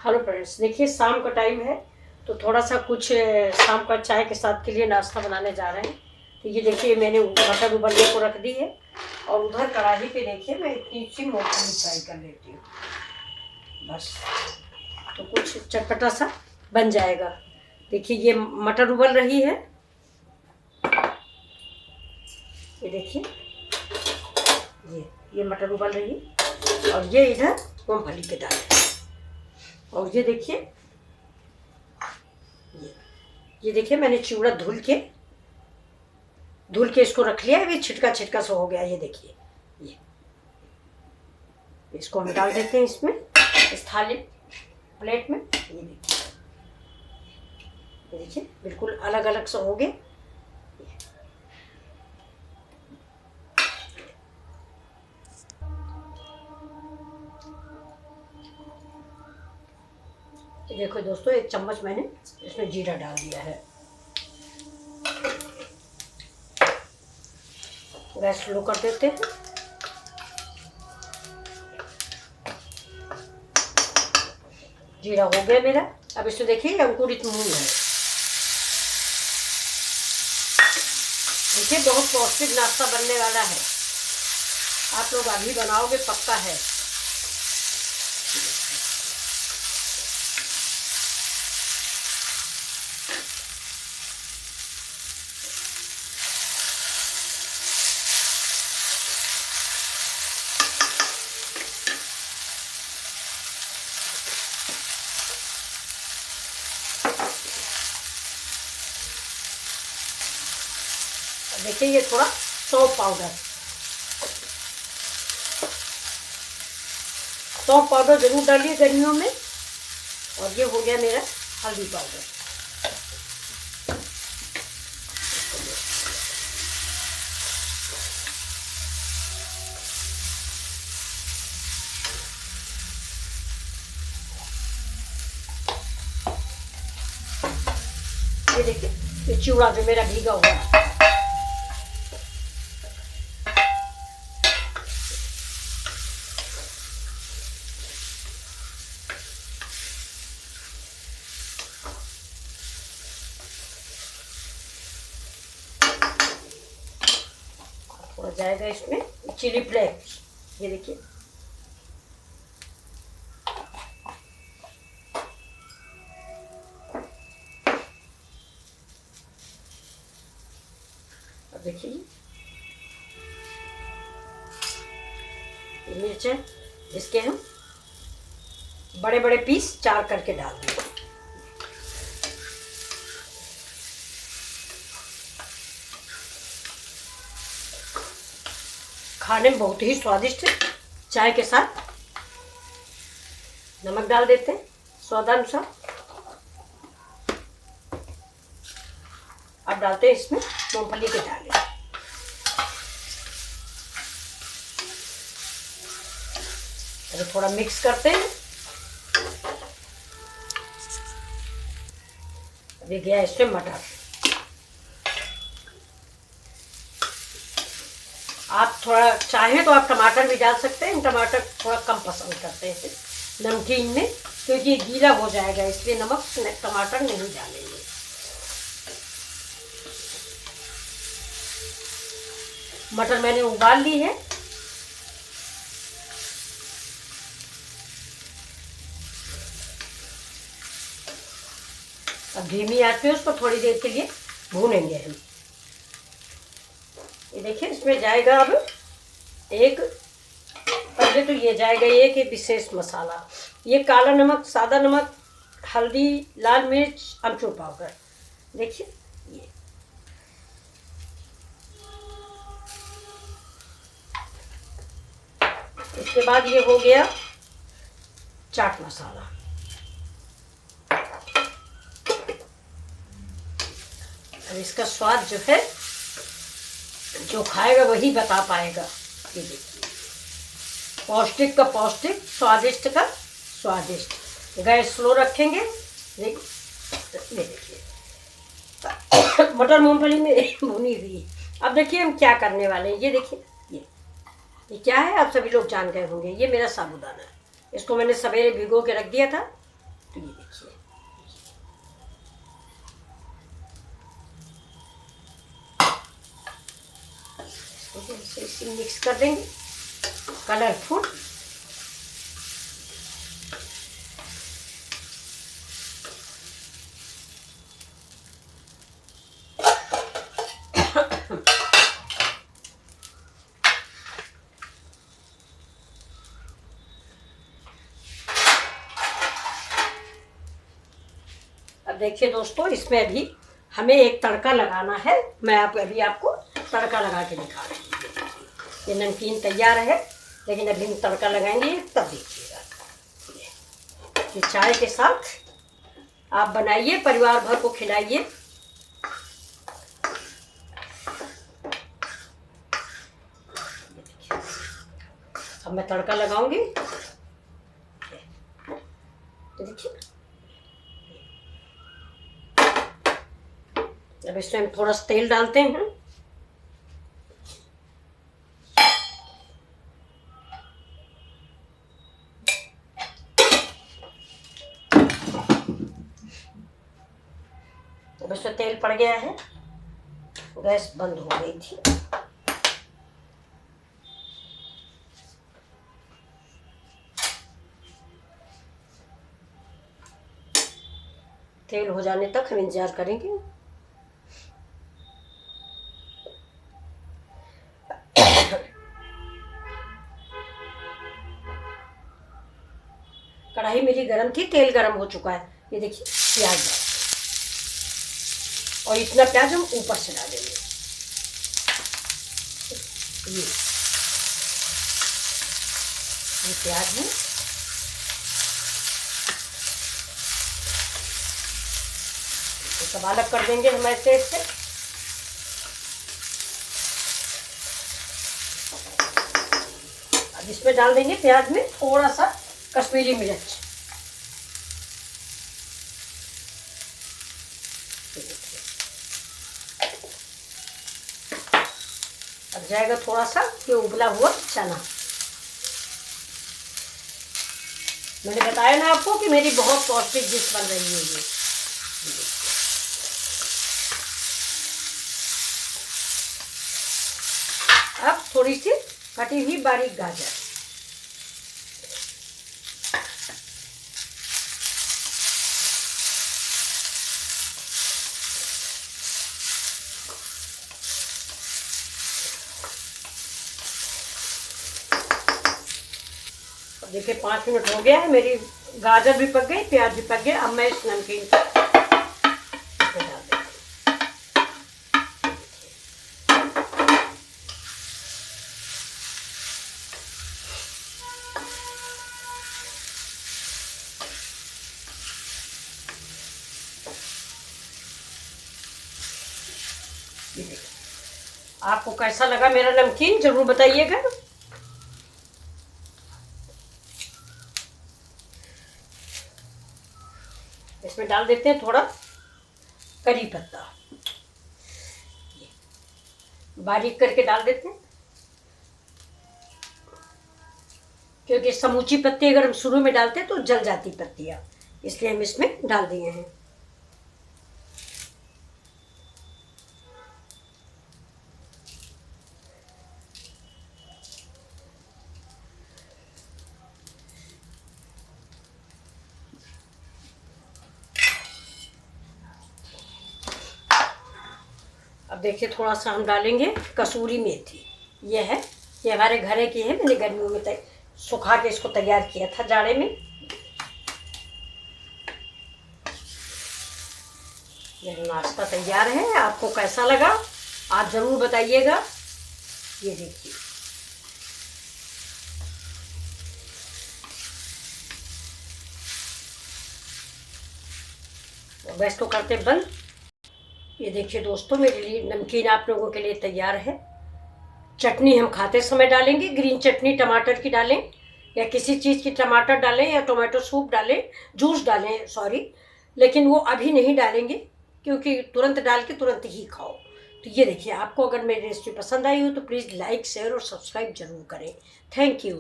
Hello friends, देखिए शाम का टाइम है तो थोड़ा सा कुछ शाम का चाय के साथ के लिए नाश्ता बनाने जा रहे हैं। तो ये देखिए मैंने मटर उबलने को रख दी है और उधर कढ़ाई पे देखिए मैं इतनी सी मूंगफली फ्राई कर लेती हूँ बस, तो कुछ चटपटा सा बन जाएगा। देखिए ये मटर उबल रही है, ये देखिए ये मटर उबल रही है और ये इधर मूंगफली के दाने और ये देखिए ये देखिए मैंने चिवड़ा धुल के इसको रख लिया है। अभी छिटका छिटका सा हो गया। ये देखिए ये इसको हम डाल देते हैं इसमें, इस थाली प्लेट में। ये देखिए बिल्कुल अलग अलग सा हो गया। देखो दोस्तों, एक चम्मच मैंने इसमें जीरा डाल दिया है। गैस स्लो कर देते हैं। जीरा हो गया मेरा। अब इसमें देखिए अंकुरित मूंग है। देखिए बहुत पौष्टिक नाश्ता बनने वाला है, आप लोग अभी बनाओगे पक्का है। देखिए ये थोड़ा सौंफ पाउडर जरूर डालिए गर्मियों में। और ये हो गया मेरा हल्दी पाउडर। ये देखिए ये चिवड़ा जो मेरा भीगा हुआ है। थोड़ा जाएगा इसमें चिली फ्लेक्स। ये देखिए अब देखिए ये मिर्च है, इसके हम बड़े बड़े पीस 4 करके डाल देंगे। खाने में बहुत ही स्वादिष्ट है। चाय के साथ नमक डाल देते हैं स्वादानुसार। अब डालते हैं इसमें मूंगफली के दाने। अभी थोड़ा मिक्स करते हैं। अभी गया इसमें मटर। आप थोड़ा चाहें तो आप टमाटर भी डाल सकते हैं। टमाटर थोड़ा कम पसंद करते हैं नमकीन में, क्योंकि ये गीला हो जाएगा, इसलिए नमक टमाटर नहीं डालेंगे। मटर मैंने उबाल ली है। अब धीमी आंच पे उसको थोड़ी देर के लिए भूनेंगे हम। ये देखिए इसमें जाएगा अब पहले तो ये जाएगा एक विशेष मसाला। ये काला नमक, सादा नमक, हल्दी, लाल मिर्च, अमचूर पाउडर। देखिए ये इसके बाद ये हो गया चाट मसाला। अब इसका स्वाद जो है, जो खाएगा वही बता पाएगा। ये देखिए पौष्टिक का पौष्टिक, स्वादिष्ट का स्वादिष्ट। गैस स्लो रखेंगे। ये देखिए मटर मूंगफली में भुनी हुई है। अब देखिए हम क्या करने वाले हैं। ये देखिए ये क्या है, आप सभी लोग जान गए होंगे। ये मेरा साबूदाना है। इसको मैंने सवेरे भिगो के रख दिया था तो ये देखिए, इसको इसे मिक्स कर देंगे, कलरफुल। अब देखिए दोस्तों, इसमें अभी हमें एक तड़का लगाना है। मैं अभी आपको तड़का लगा के दिखा रही हूँ। ये नमकीन तैयार है, लेकिन अभी हम तड़का लगाएंगे तब देखिएगा। ये चाय के साथ आप बनाइए, परिवार भर को खिलाइए। अब मैं तड़का लगाऊंगी, देखिए। अब इसमें हम थोड़ा सा तेल डालते हैं। अब इसमें तेल पड़ गया है, गैस बंद हो गई थी। तेल हो जाने तक हम इंतजार करेंगे। कढ़ाई मेरी गरम थी, तेल गरम हो चुका है। ये देखिए प्याज डाल, और इतना प्याज हम ऊपर से डालेंगे। ये प्याज है, तो सब अलग कर देंगे हम ऐसे इससे। अब इसमें डाल देंगे प्याज में थोड़ा सा कश्मीरी मिर्च। अब जाएगा थोड़ा सा ये उबला हुआ चना। मैंने बताया ना आपको कि मेरी बहुत पौष्टिक डिश बन रही है ये। अब थोड़ी सी कटी हुई बारीक गाजर, देखिए 5 मिनट हो गया है, मेरी गाजर भी पक गई, प्याज भी पक गया। अब मैं इस नमकीन को इसमें डाल देती हूँ। आपको कैसा लगा मेरा नमकीन जरूर बताइएगा। इसमें डाल देते हैं थोड़ा करी पत्ता, बारीक करके डाल देते हैं, क्योंकि समूची पत्ती अगर हम शुरू में डालते हैं तो जल जाती पत्तियां, इसलिए हम इसमें डाल दिए हैं। अब देखिए थोड़ा सा हम डालेंगे कसूरी मेथी। ये है, ये हमारे घरे की है, मैंने गर्मियों में सुखा के इसको तैयार किया था जाड़े में। ये नाश्ता तैयार है। आपको कैसा लगा आप ज़रूर बताइएगा। ये देखिए, गैस को करते बंद। ये देखिए दोस्तों, मेरे लिए नमकीन आप लोगों के लिए तैयार है। चटनी हम खाते समय डालेंगे, ग्रीन चटनी टमाटर की डालें या किसी चीज़ की, टमाटर डालें या टोमेटो सूप डालें, जूस डालें, सॉरी, लेकिन वो अभी नहीं डालेंगे क्योंकि तुरंत डाल के तुरंत ही खाओ। तो ये देखिए, आपको अगर मेरी रेसिपी पसंद आई हो तो प्लीज़ लाइक शेयर और सब्सक्राइब जरूर करें। Thank you.